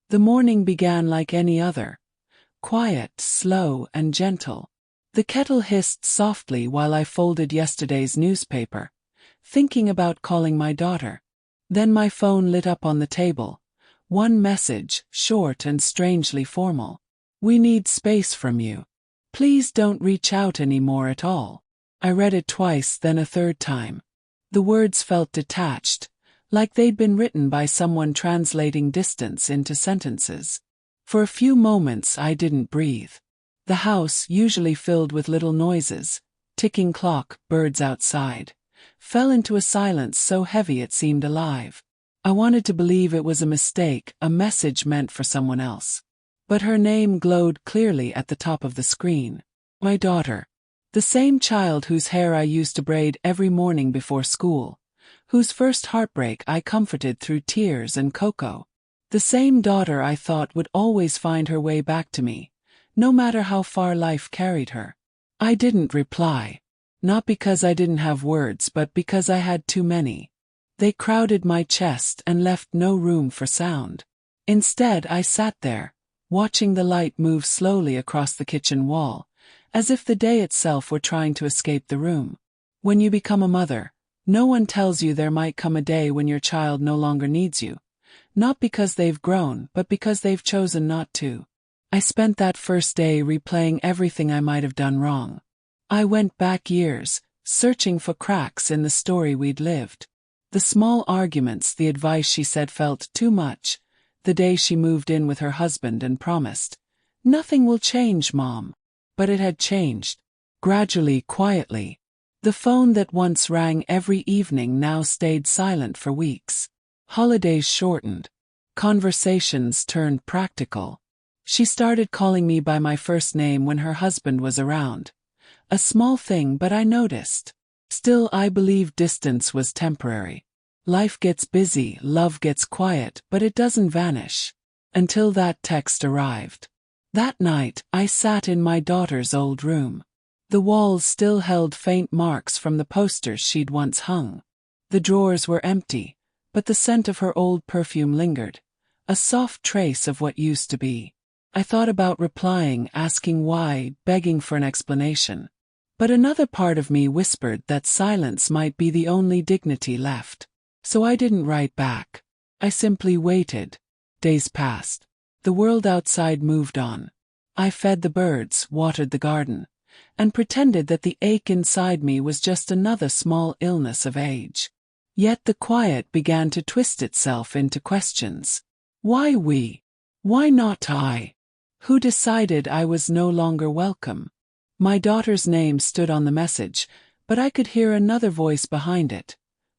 The morning began like any other, quiet, slow, and gentle. The kettle hissed softly while I folded yesterday's newspaper, thinking about calling my daughter. Then my phone lit up on the table. One message, short and strangely formal. "We need space from you. Please don't reach out anymore at all." I read it twice, then a third time. The words felt detached, like they'd been written by someone translating distance into sentences. For a few moments I didn't breathe. The house, usually filled with little noises, ticking clock, birds outside, fell into a silence so heavy it seemed alive. I wanted to believe it was a mistake, a message meant for someone else. But her name glowed clearly at the top of the screen. My daughter. The same child whose hair I used to braid every morning before school, whose first heartbreak I comforted through tears and cocoa. The same daughter I thought would always find her way back to me, no matter how far life carried her. I didn't reply. Not because I didn't have words, but because I had too many. They crowded my chest and left no room for sound. Instead, I sat there, watching the light move slowly across the kitchen wall, as if the day itself were trying to escape the room. When you become a mother, no one tells you there might come a day when your child no longer needs you. Not because they've grown, but because they've chosen not to. I spent that first day replaying everything I might have done wrong. I went back years, searching for cracks in the story we'd lived. The small arguments, the advice she said felt too much. The day she moved in with her husband and promised, "Nothing will change, Mom." But it had changed. Gradually, quietly. The phone that once rang every evening now stayed silent for weeks. Holidays shortened. Conversations turned practical. She started calling me by my first name when her husband was around. A small thing, but I noticed. Still, I believed distance was temporary. Life gets busy, love gets quiet, but it doesn't vanish. Until that text arrived. That night, I sat in my daughter's old room. The walls still held faint marks from the posters she'd once hung. The drawers were empty, but the scent of her old perfume lingered, a soft trace of what used to be. I thought about replying, asking why, begging for an explanation. But another part of me whispered that silence might be the only dignity left. So I didn't write back. I simply waited. Days passed. The world outside moved on. I fed the birds, watered the garden, and pretended that the ache inside me was just another small illness of age. Yet the quiet began to twist itself into questions. Why we? Why not I? Who decided I was no longer welcome? My daughter's name stood on the message, but I could hear another voice behind it.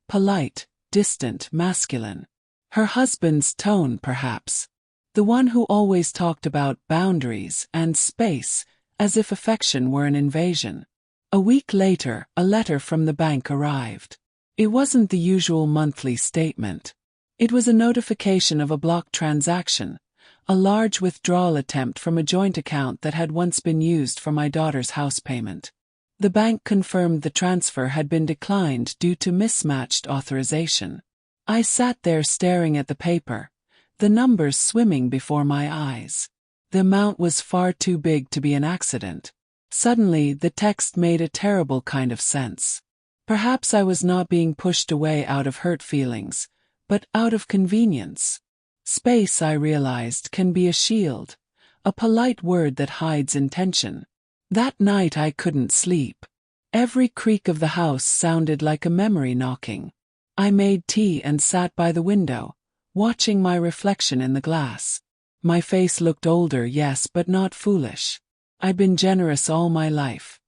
Polite, distant, masculine. Her husband's tone, perhaps. The one who always talked about boundaries and space, as if affection were an invasion. A week later, a letter from the bank arrived. It wasn't the usual monthly statement. It was a notification of a blocked transaction, a large withdrawal attempt from a joint account that had once been used for my daughter's house payment. The bank confirmed the transfer had been declined due to mismatched authorization. I sat there staring at the paper, the numbers swimming before my eyes. The amount was far too big to be an accident. Suddenly, the text made a terrible kind of sense. Perhaps I was not being pushed away out of hurt feelings, but out of convenience. Space, I realized, can be a shield, a polite word that hides intention. That night I couldn't sleep. Every creak of the house sounded like a memory knocking. I made tea and sat by the window, watching my reflection in the glass. My face looked older, yes, but not foolish. I'd been generous all my life.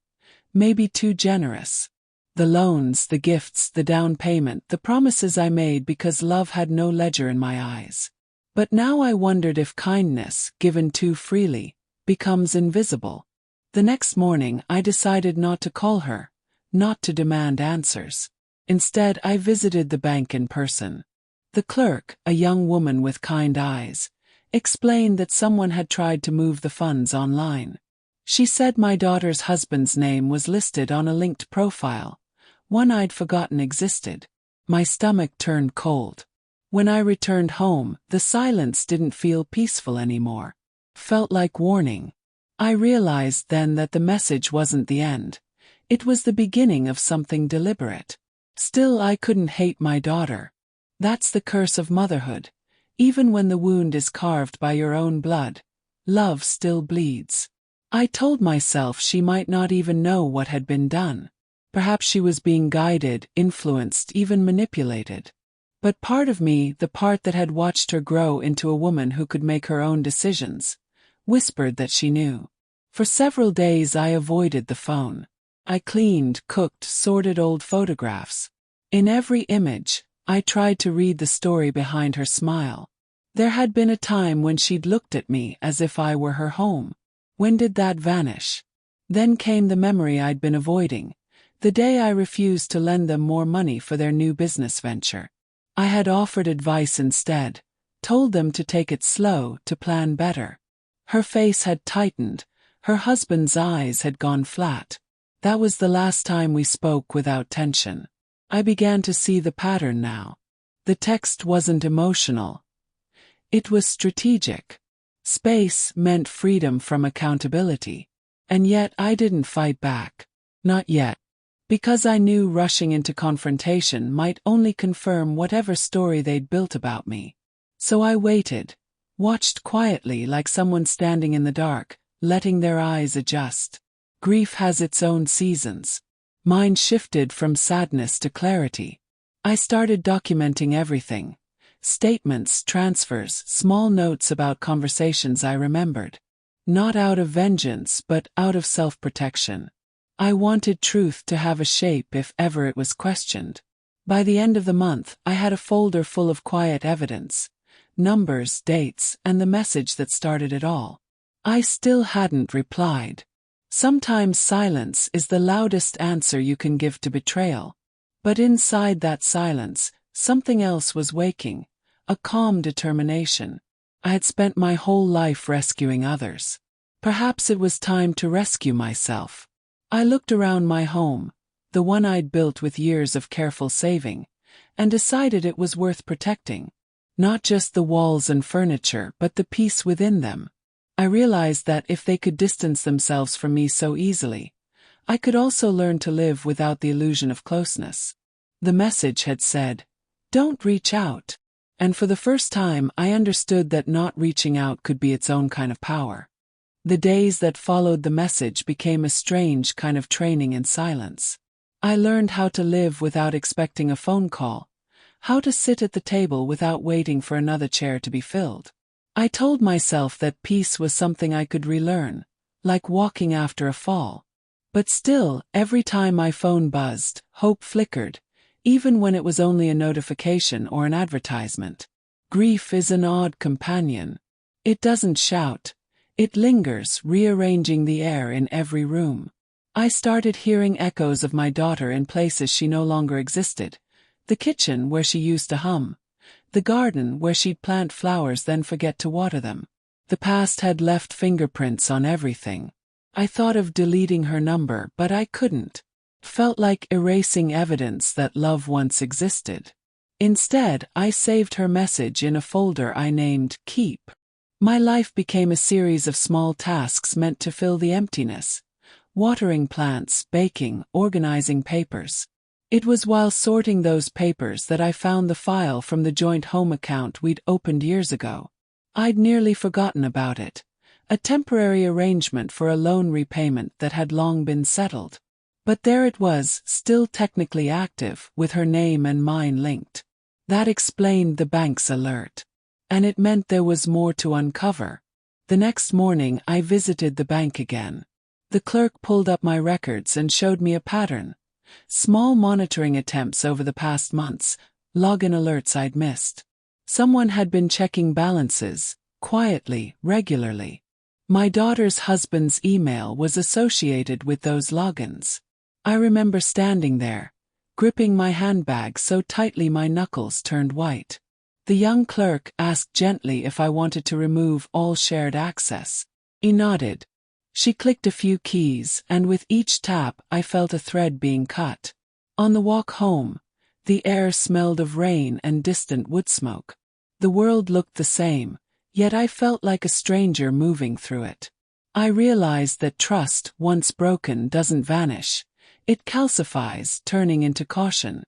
Maybe too generous. The loans, the gifts, the down payment, the promises I made because love had no ledger in my eyes. But now I wondered if kindness, given too freely, becomes invisible. The next morning I decided not to call her, not to demand answers. Instead, I visited the bank in person. The clerk, a young woman with kind eyes, explained that someone had tried to move the funds online. She said my daughter's husband's name was listed on a linked profile, one I'd forgotten existed. My stomach turned cold. When I returned home, the silence didn't feel peaceful anymore. Felt like warning. I realized then that the message wasn't the end. It was the beginning of something deliberate. Still, I couldn't hate my daughter. That's the curse of motherhood. Even when the wound is carved by your own blood, love still bleeds. I told myself she might not even know what had been done. Perhaps she was being guided, influenced, even manipulated. But part of me, the part that had watched her grow into a woman who could make her own decisions, whispered that she knew. For several days I avoided the phone. I cleaned, cooked, sorted old photographs. In every image, I tried to read the story behind her smile. There had been a time when she'd looked at me as if I were her home. When did that vanish? Then came the memory I'd been avoiding, the day I refused to lend them more money for their new business venture. I had offered advice instead, told them to take it slow, to plan better. Her face had tightened, her husband's eyes had gone flat. That was the last time we spoke without tension. I began to see the pattern now. The text wasn't emotional. It was strategic. Space meant freedom from accountability. And yet I didn't fight back. Not yet. Because I knew rushing into confrontation might only confirm whatever story they'd built about me. So I waited, watched quietly like someone standing in the dark, letting their eyes adjust. Grief has its own seasons. Mine shifted from sadness to clarity. I started documenting everything. Statements, transfers, small notes about conversations I remembered. Not out of vengeance, but out of self-protection. I wanted truth to have a shape if ever it was questioned. By the end of the month, I had a folder full of quiet evidence. Numbers, dates, and the message that started it all. I still hadn't replied. Sometimes silence is the loudest answer you can give to betrayal. But inside that silence, something else was waking. A calm determination. I had spent my whole life rescuing others. Perhaps it was time to rescue myself. I looked around my home, the one I'd built with years of careful saving, and decided it was worth protecting. Not just the walls and furniture, but the peace within them. I realized that if they could distance themselves from me so easily, I could also learn to live without the illusion of closeness. The message had said, "Don't reach out." And for the first time I understood that not reaching out could be its own kind of power. The days that followed the message became a strange kind of training in silence. I learned how to live without expecting a phone call, how to sit at the table without waiting for another chair to be filled. I told myself that peace was something I could relearn, like walking after a fall. But still, every time my phone buzzed, hope flickered, even when it was only a notification or an advertisement. Grief is an odd companion. It doesn't shout. It lingers, rearranging the air in every room. I started hearing echoes of my daughter in places she no longer existed. The kitchen where she used to hum. The garden where she'd plant flowers then forget to water them. The past had left fingerprints on everything. I thought of deleting her number, but I couldn't. Felt like erasing evidence that love once existed. Instead, I saved her message in a folder I named Keep. My life became a series of small tasks meant to fill the emptiness. Watering plants, baking, organizing papers. It was while sorting those papers that I found the file from the joint home account we'd opened years ago. I'd nearly forgotten about it. A temporary arrangement for a loan repayment that had long been settled. But there it was, still technically active, with her name and mine linked. That explained the bank's alert. And it meant there was more to uncover. The next morning I visited the bank again. The clerk pulled up my records and showed me a pattern. Small monitoring attempts over the past months, login alerts I'd missed. Someone had been checking balances, quietly, regularly. My daughter's husband's email was associated with those logins. I remember standing there, gripping my handbag so tightly my knuckles turned white. The young clerk asked gently if I wanted to remove all shared access. He nodded. She clicked a few keys, and with each tap I felt a thread being cut. On the walk home, The air smelled of rain and distant wood smoke. The world looked the same, yet I felt like a stranger moving through it. I realized that trust, once broken, doesn't vanish. It calcifies, turning into caution.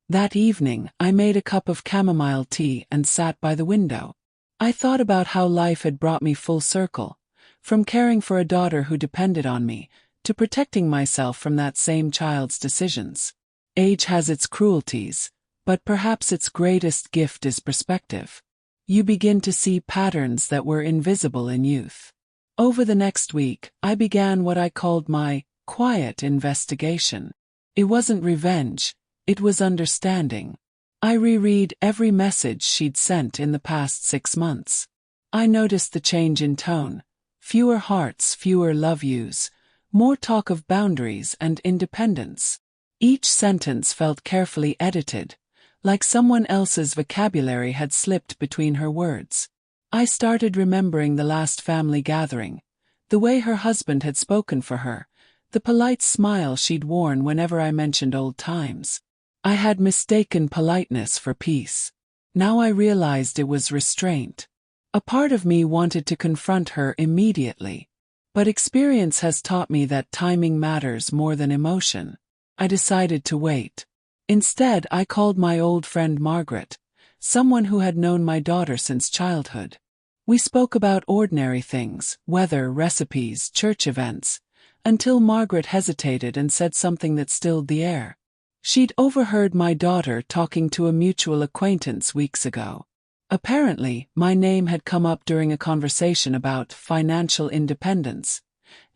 That evening, I made a cup of chamomile tea and sat by the window. I thought about how life had brought me full circle, from caring for a daughter who depended on me, to protecting myself from that same child's decisions. Age has its cruelties, but perhaps its greatest gift is perspective. You begin to see patterns that were invisible in youth. Over the next week, I began what I called my quiet investigation. It wasn't revenge, it was understanding. I reread every message she'd sent in the past 6 months. I noticed the change in tone. Fewer hearts, fewer love yous, more talk of boundaries and independence. Each sentence felt carefully edited, like someone else's vocabulary had slipped between her words. I started remembering the last family gathering, the way her husband had spoken for her, the polite smile she'd worn whenever I mentioned old times. I had mistaken politeness for peace. Now I realized it was restraint. A part of me wanted to confront her immediately, but experience has taught me that timing matters more than emotion. I decided to wait. Instead, I called my old friend Margaret, someone who had known my daughter since childhood. We spoke about ordinary things, weather, recipes, church events, until Margaret hesitated and said something that stilled the air. She'd overheard my daughter talking to a mutual acquaintance weeks ago. Apparently, my name had come up during a conversation about financial independence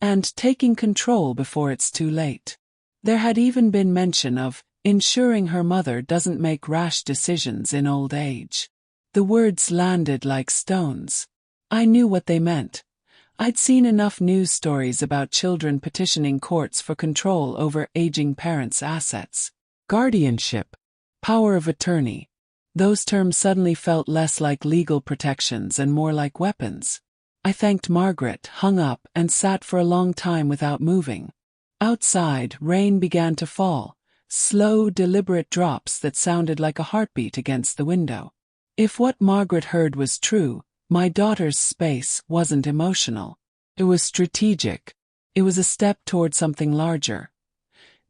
and taking control before it's too late. There had even been mention of ensuring her mother doesn't make rash decisions in old age. The words landed like stones. I knew what they meant. I'd seen enough news stories about children petitioning courts for control over aging parents' assets. Guardianship, power of attorney. Those terms suddenly felt less like legal protections and more like weapons. I thanked Margaret, hung up, and sat for a long time without moving. Outside, rain began to fall, slow, deliberate drops that sounded like a heartbeat against the window. If what Margaret heard was true, my daughter's space wasn't emotional. It was strategic. It was a step toward something larger.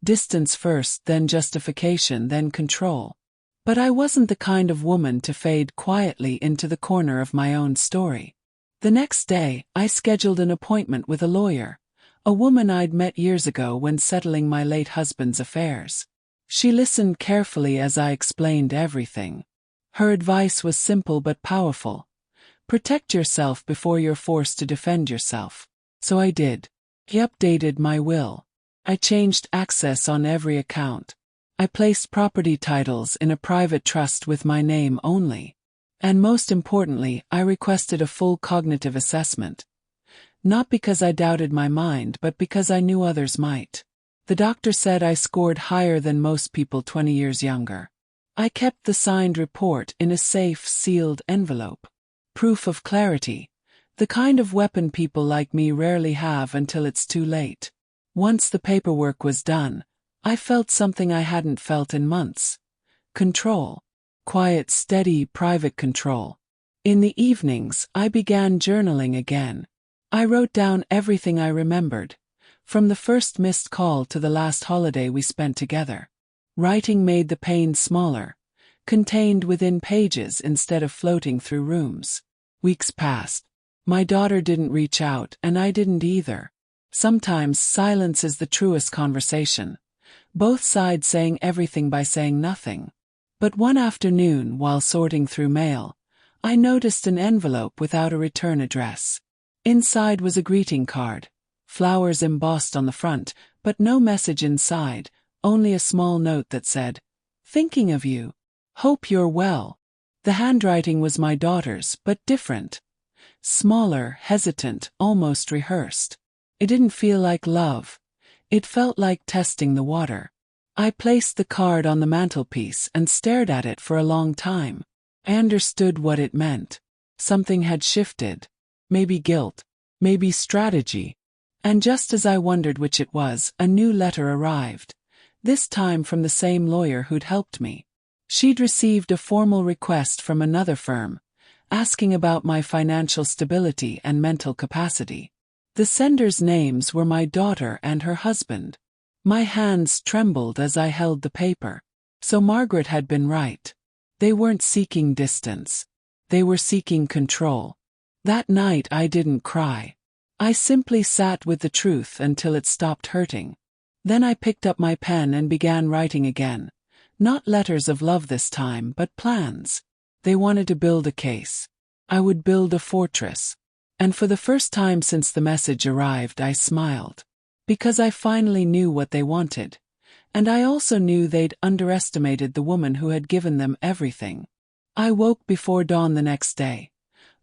Distance first, then justification, then control. But I wasn't the kind of woman to fade quietly into the corner of my own story. The next day, I scheduled an appointment with a lawyer, a woman I'd met years ago when settling my late husband's affairs. She listened carefully as I explained everything. Her advice was simple but powerful. Protect yourself before you're forced to defend yourself. So I did. He updated my will. I changed access on every account. I placed property titles in a private trust with my name only. And most importantly, I requested a full cognitive assessment. Not because I doubted my mind, but because I knew others might. The doctor said I scored higher than most people 20 years younger. I kept the signed report in a safe, sealed envelope. Proof of clarity. The kind of weapon people like me rarely have until it's too late. Once the paperwork was done, I felt something I hadn't felt in months. Control. Quiet, steady, private control. In the evenings, I began journaling again. I wrote down everything I remembered, from the first missed call to the last holiday we spent together. Writing made the pain smaller, contained within pages instead of floating through rooms. Weeks passed. My daughter didn't reach out, and I didn't either. Sometimes silence is the truest conversation. Both sides saying everything by saying nothing. But one afternoon, while sorting through mail, I noticed an envelope without a return address. Inside was a greeting card, flowers embossed on the front, but no message inside, only a small note that said, "Thinking of you. Hope you're well." The handwriting was my daughter's, but different. Smaller, hesitant, almost rehearsed. It didn't feel like love. It felt like testing the water. I placed the card on the mantelpiece and stared at it for a long time. I understood what it meant. Something had shifted. Maybe guilt. Maybe strategy. And just as I wondered which it was, a new letter arrived. This time from the same lawyer who'd helped me. She'd received a formal request from another firm, asking about my financial stability and mental capacity. The senders' names were my daughter and her husband. My hands trembled as I held the paper. So Margaret had been right. They weren't seeking distance. They were seeking control. That night I didn't cry. I simply sat with the truth until it stopped hurting. Then I picked up my pen and began writing again. Not letters of love this time, but plans. They wanted to build a case. I would build a fortress. And for the first time since the message arrived, I smiled. Because I finally knew what they wanted. And I also knew they'd underestimated the woman who had given them everything. I woke before dawn the next day.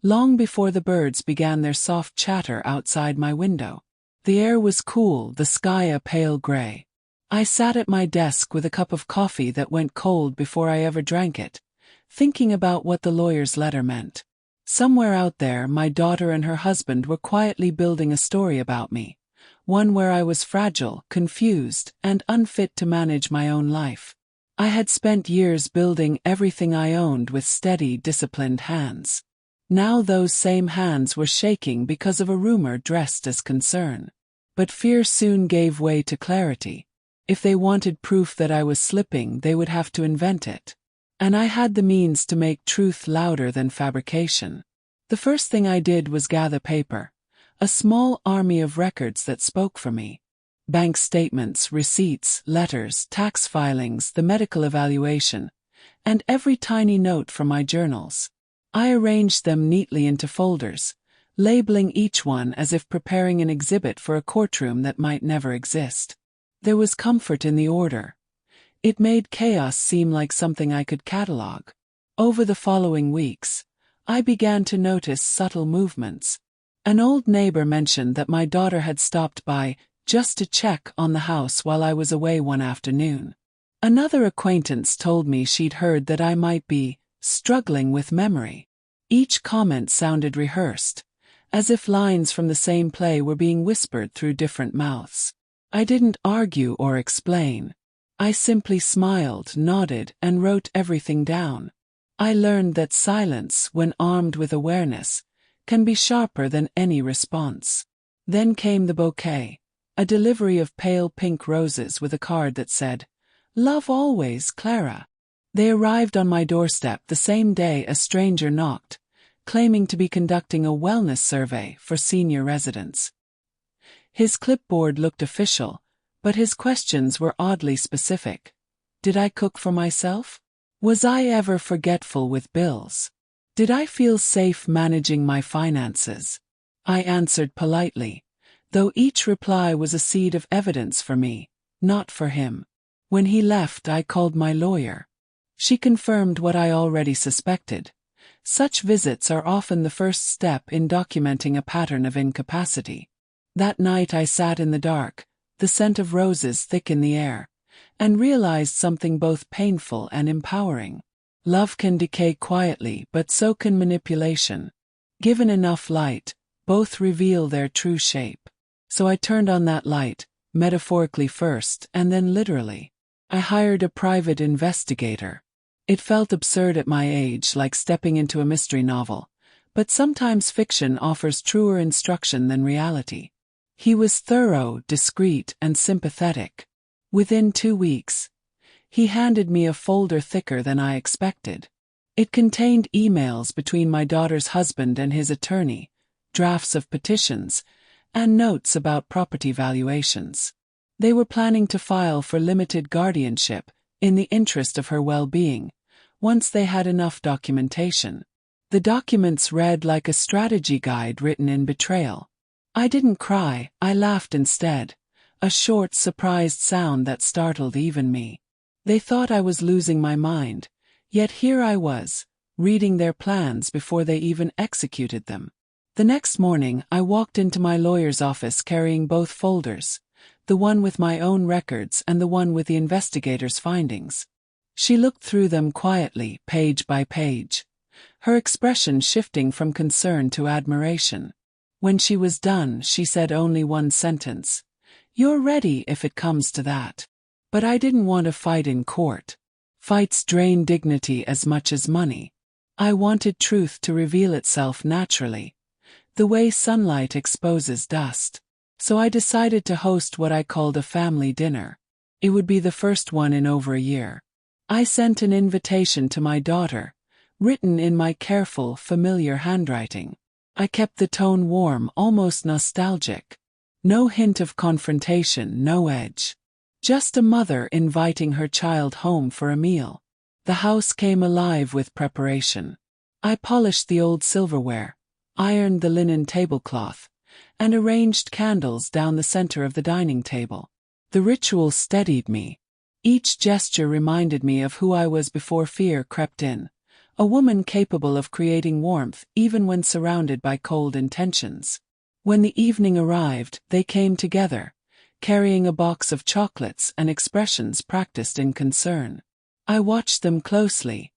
Long before the birds began their soft chatter outside my window. The air was cool, the sky a pale gray. I sat at my desk with a cup of coffee that went cold before I ever drank it, thinking about what the lawyer's letter meant. Somewhere out there, my daughter and her husband were quietly building a story about me. One where I was fragile, confused, and unfit to manage my own life. I had spent years building everything I owned with steady, disciplined hands. Now those same hands were shaking because of a rumor dressed as concern. But fear soon gave way to clarity. If they wanted proof that I was slipping, they would have to invent it. And I had the means to make truth louder than fabrication. The first thing I did was gather paper. A small army of records that spoke for me. Bank statements, receipts, letters, tax filings, the medical evaluation, and every tiny note from my journals. I arranged them neatly into folders, labeling each one as if preparing an exhibit for a courtroom that might never exist. There was comfort in the order. It made chaos seem like something I could catalog. Over the following weeks, I began to notice subtle movements. An old neighbor mentioned that my daughter had stopped by just to check on the house while I was away one afternoon. Another acquaintance told me she'd heard that I might be struggling with memory. Each comment sounded rehearsed, as if lines from the same play were being whispered through different mouths. I didn't argue or explain. I simply smiled, nodded, and wrote everything down. I learned that silence, when armed with awareness, can be sharper than any response. Then came the bouquet, a delivery of pale pink roses with a card that said, "Love always, Clara." They arrived on my doorstep the same day a stranger knocked, claiming to be conducting a wellness survey for senior residents. His clipboard looked official, but his questions were oddly specific. Did I cook for myself? Was I ever forgetful with bills? Did I feel safe managing my finances? I answered politely, though each reply was a seed of evidence for me, not for him. When he left, I called my lawyer. She confirmed what I already suspected. Such visits are often the first step in documenting a pattern of incapacity. That night I sat in the dark, the scent of roses thick in the air, and realized something both painful and empowering. Love can decay quietly, but so can manipulation. Given enough light, both reveal their true shape. So I turned on that light, metaphorically first, and then literally. I hired a private investigator. It felt absurd at my age, like stepping into a mystery novel, but sometimes fiction offers truer instruction than reality. He was thorough, discreet, and sympathetic. Within 2 weeks, he handed me a folder thicker than I expected. It contained emails between my daughter's husband and his attorney, drafts of petitions, and notes about property valuations. They were planning to file for limited guardianship, in the interest of her well-being, once they had enough documentation. The documents read like a strategy guide written in betrayal. I didn't cry, I laughed instead, a short, surprised sound that startled even me. They thought I was losing my mind, yet here I was, reading their plans before they even executed them. The next morning, I walked into my lawyer's office carrying both folders, the one with my own records and the one with the investigator's findings. She looked through them quietly, page by page, her expression shifting from concern to admiration. When she was done, she said only one sentence. "You're ready if it comes to that." But I didn't want to fight in court. Fights drain dignity as much as money. I wanted truth to reveal itself naturally, the way sunlight exposes dust. So I decided to host what I called a family dinner. It would be the first one in over a year. I sent an invitation to my daughter, written in my careful, familiar handwriting. I kept the tone warm, almost nostalgic. No hint of confrontation, no edge. Just a mother inviting her child home for a meal. The house came alive with preparation. I polished the old silverware, ironed the linen tablecloth, and arranged candles down the center of the dining table. The ritual steadied me. Each gesture reminded me of who I was before fear crept in, a woman capable of creating warmth even when surrounded by cold intentions. When the evening arrived, they came together, carrying a box of chocolates and expressions practiced in concern. I watched them closely,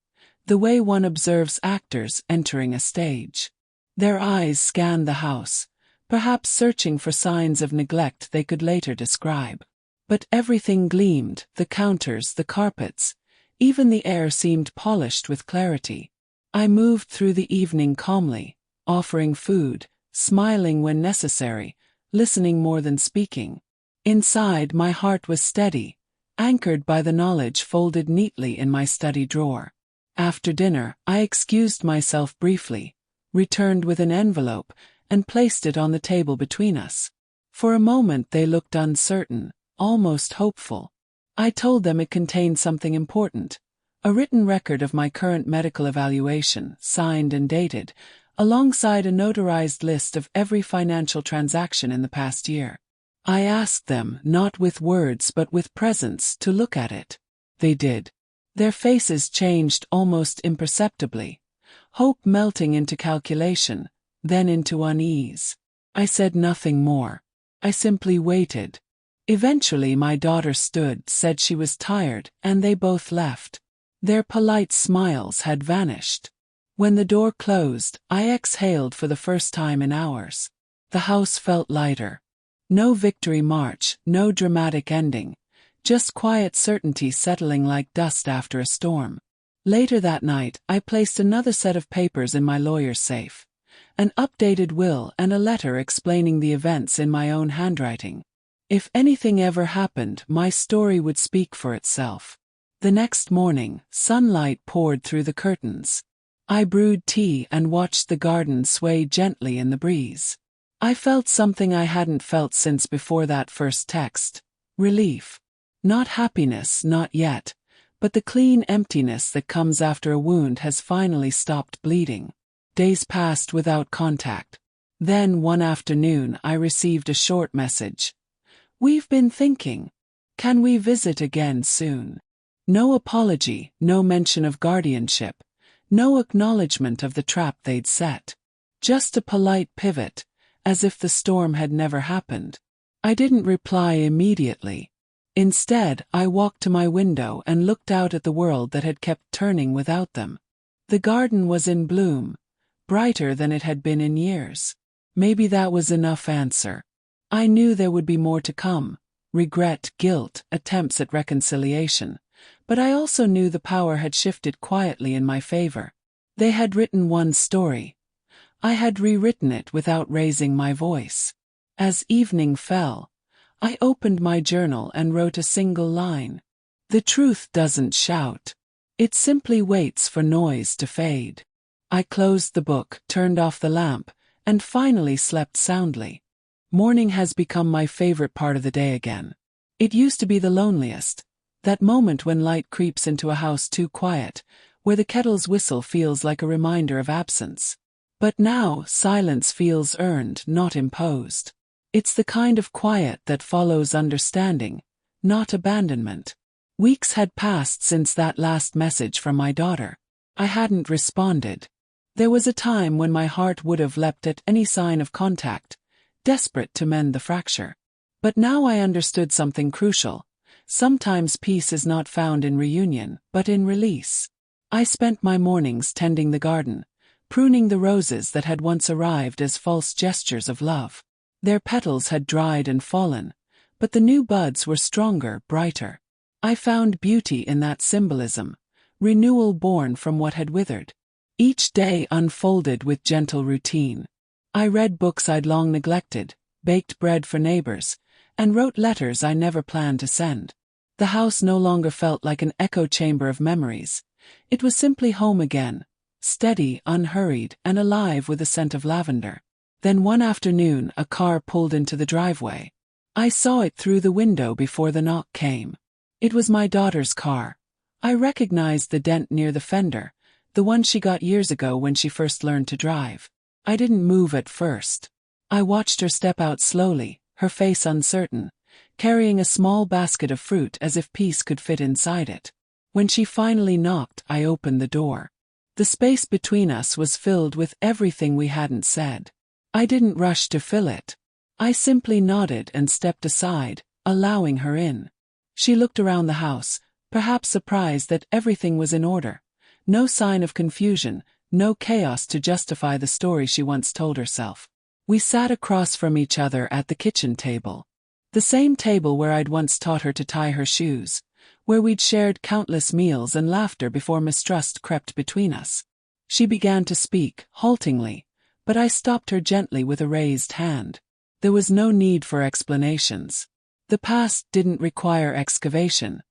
the way one observes actors entering a stage. Their eyes scanned the house, perhaps searching for signs of neglect they could later describe. But everything gleamed, the counters, the carpets, even the air seemed polished with clarity. I moved through the evening calmly, offering food, smiling when necessary, listening more than speaking. Inside, my heart was steady, anchored by the knowledge folded neatly in my study drawer. After dinner, I excused myself briefly, returned with an envelope, and placed it on the table between us. For a moment they looked uncertain, almost hopeful. I told them it contained something important, a written record of my current medical evaluation, signed and dated, alongside a notarized list of every financial transaction in the past year. I asked them, not with words but with presence, to look at it. They did. Their faces changed almost imperceptibly, hope melting into calculation, then into unease. I said nothing more. I simply waited. Eventually my daughter stood, said she was tired, and they both left. Their polite smiles had vanished. When the door closed, I exhaled for the first time in hours. The house felt lighter. No victory march, no dramatic ending, just quiet certainty settling like dust after a storm. Later that night, I placed another set of papers in my lawyer's safe. An updated will and a letter explaining the events in my own handwriting. If anything ever happened, my story would speak for itself. The next morning, sunlight poured through the curtains. I brewed tea and watched the garden sway gently in the breeze. I felt something I hadn't felt since before that first text. Relief. Not happiness, not yet, but the clean emptiness that comes after a wound has finally stopped bleeding. Days passed without contact. Then one afternoon I received a short message. "We've been thinking. Can we visit again soon?" No apology, no mention of guardianship, no acknowledgement of the trap they'd set. Just a polite pivot, as if the storm had never happened. I didn't reply immediately. Instead, I walked to my window and looked out at the world that had kept turning without them. The garden was in bloom, brighter than it had been in years. Maybe that was enough answer. I knew there would be more to come, regret, guilt, attempts at reconciliation. But I also knew the power had shifted quietly in my favor. They had written one story. I had rewritten it without raising my voice. As evening fell, I opened my journal and wrote a single line. The truth doesn't shout. It simply waits for noise to fade. I closed the book, turned off the lamp, and finally slept soundly. Morning has become my favorite part of the day again. It used to be the loneliest. That moment when light creeps into a house too quiet, where the kettle's whistle feels like a reminder of absence. But now, silence feels earned, not imposed. It's the kind of quiet that follows understanding, not abandonment. Weeks had passed since that last message from my daughter. I hadn't responded. There was a time when my heart would have leapt at any sign of contact, desperate to mend the fracture. But now I understood something crucial. Sometimes peace is not found in reunion, but in release. I spent my mornings tending the garden, pruning the roses that had once arrived as false gestures of love. Their petals had dried and fallen, but the new buds were stronger, brighter. I found beauty in that symbolism, renewal born from what had withered. Each day unfolded with gentle routine. I read books I'd long neglected, baked bread for neighbors, and wrote letters I never planned to send. The house no longer felt like an echo chamber of memories. It was simply home again, steady, unhurried, and alive with a scent of lavender. Then one afternoon a car pulled into the driveway. I saw it through the window before the knock came. It was my daughter's car. I recognized the dent near the fender, the one she got years ago when she first learned to drive. I didn't move at first. I watched her step out slowly, her face uncertain, carrying a small basket of fruit as if peace could fit inside it. When she finally knocked, I opened the door. The space between us was filled with everything we hadn't said. I didn't rush to fill it. I simply nodded and stepped aside, allowing her in. She looked around the house, perhaps surprised that everything was in order. No sign of confusion, no chaos to justify the story she once told herself. We sat across from each other at the kitchen table. The same table where I'd once taught her to tie her shoes, where we'd shared countless meals and laughter before mistrust crept between us. She began to speak, haltingly, but I stopped her gently with a raised hand. There was no need for explanations. The past didn't require excavation.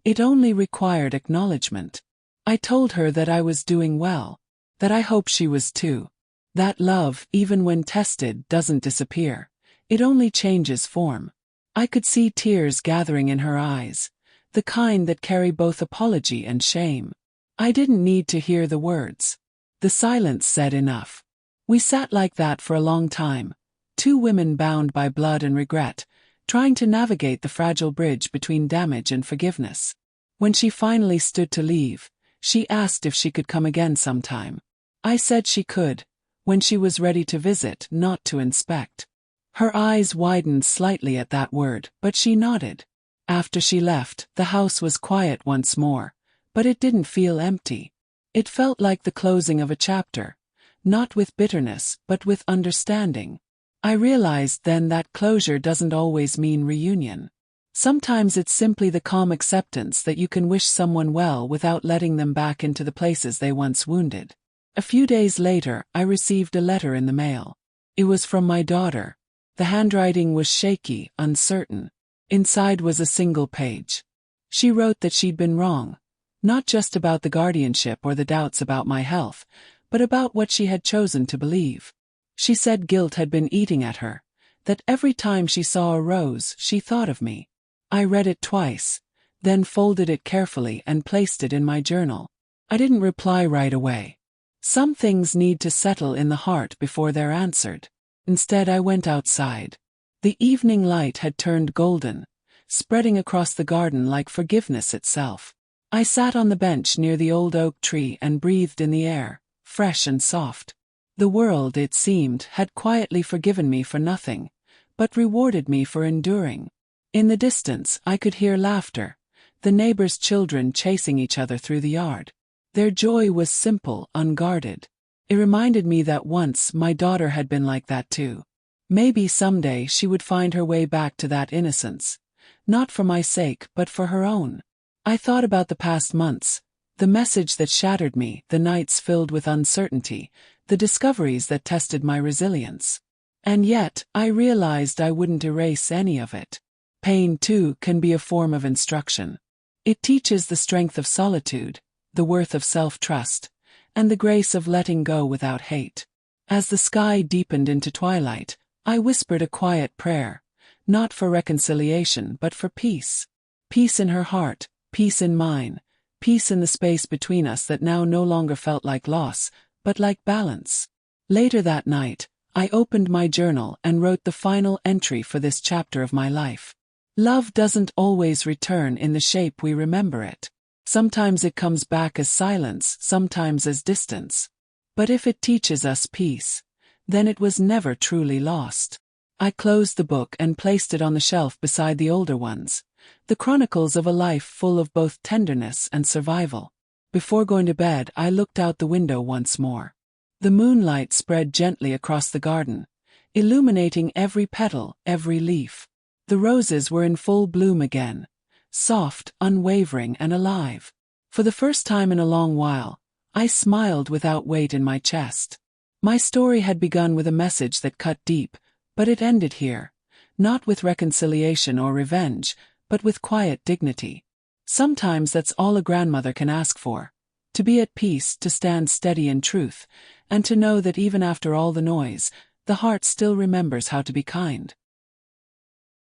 It only required acknowledgement. I told her that I was doing well, that I hoped she was too. That love, even when tested, doesn't disappear. It only changes form. I could see tears gathering in her eyes, the kind that carry both apology and shame. I didn't need to hear the words. The silence said enough. We sat like that for a long time, two women bound by blood and regret, trying to navigate the fragile bridge between damage and forgiveness. When she finally stood to leave, she asked if she could come again sometime. I said she could, when she was ready to visit, not to inspect. Her eyes widened slightly at that word, but she nodded. After she left, the house was quiet once more, but it didn't feel empty. It felt like the closing of a chapter, not with bitterness, but with understanding. I realized then that closure doesn't always mean reunion. Sometimes it's simply the calm acceptance that you can wish someone well without letting them back into the places they once wounded. A few days later, I received a letter in the mail. It was from my daughter. The handwriting was shaky, uncertain. Inside was a single page. She wrote that she'd been wrong, not just about the guardianship or the doubts about my health, but about what she had chosen to believe. She said guilt had been eating at her, that every time she saw a rose, she thought of me. I read it twice, then folded it carefully and placed it in my journal. I didn't reply right away. Some things need to settle in the heart before they're answered. Instead, I went outside. The evening light had turned golden, spreading across the garden like forgiveness itself. I sat on the bench near the old oak tree and breathed in the air, fresh and soft. The world, it seemed, had quietly forgiven me for nothing, but rewarded me for enduring. In the distance, I could hear laughter, the neighbors' children chasing each other through the yard. Their joy was simple, unguarded. It reminded me that once my daughter had been like that too. Maybe someday she would find her way back to that innocence, not for my sake but for her own. I thought about the past months, the message that shattered me, the nights filled with uncertainty, the discoveries that tested my resilience. And yet, I realized I wouldn't erase any of it. Pain, too, can be a form of instruction. It teaches the strength of solitude, the worth of self-trust, and the grace of letting go without hate. As the sky deepened into twilight, I whispered a quiet prayer, not for reconciliation but for peace. Peace in her heart, peace in mine, peace in the space between us that now no longer felt like loss, but like balance. Later that night, I opened my journal and wrote the final entry for this chapter of my life. Love doesn't always return in the shape we remember it. Sometimes it comes back as silence, sometimes as distance. But if it teaches us peace, then it was never truly lost. I closed the book and placed it on the shelf beside the older ones, the chronicles of a life full of both tenderness and survival. Before going to bed, I looked out the window once more. The moonlight spread gently across the garden, illuminating every petal, every leaf. The roses were in full bloom again, soft, unwavering, and alive. For the first time in a long while, I smiled without weight in my chest. My story had begun with a message that cut deep, but it ended here, not with reconciliation or revenge, but with quiet dignity. Sometimes that's all a grandmother can ask for. To be at peace, to stand steady in truth, and to know that even after all the noise, the heart still remembers how to be kind.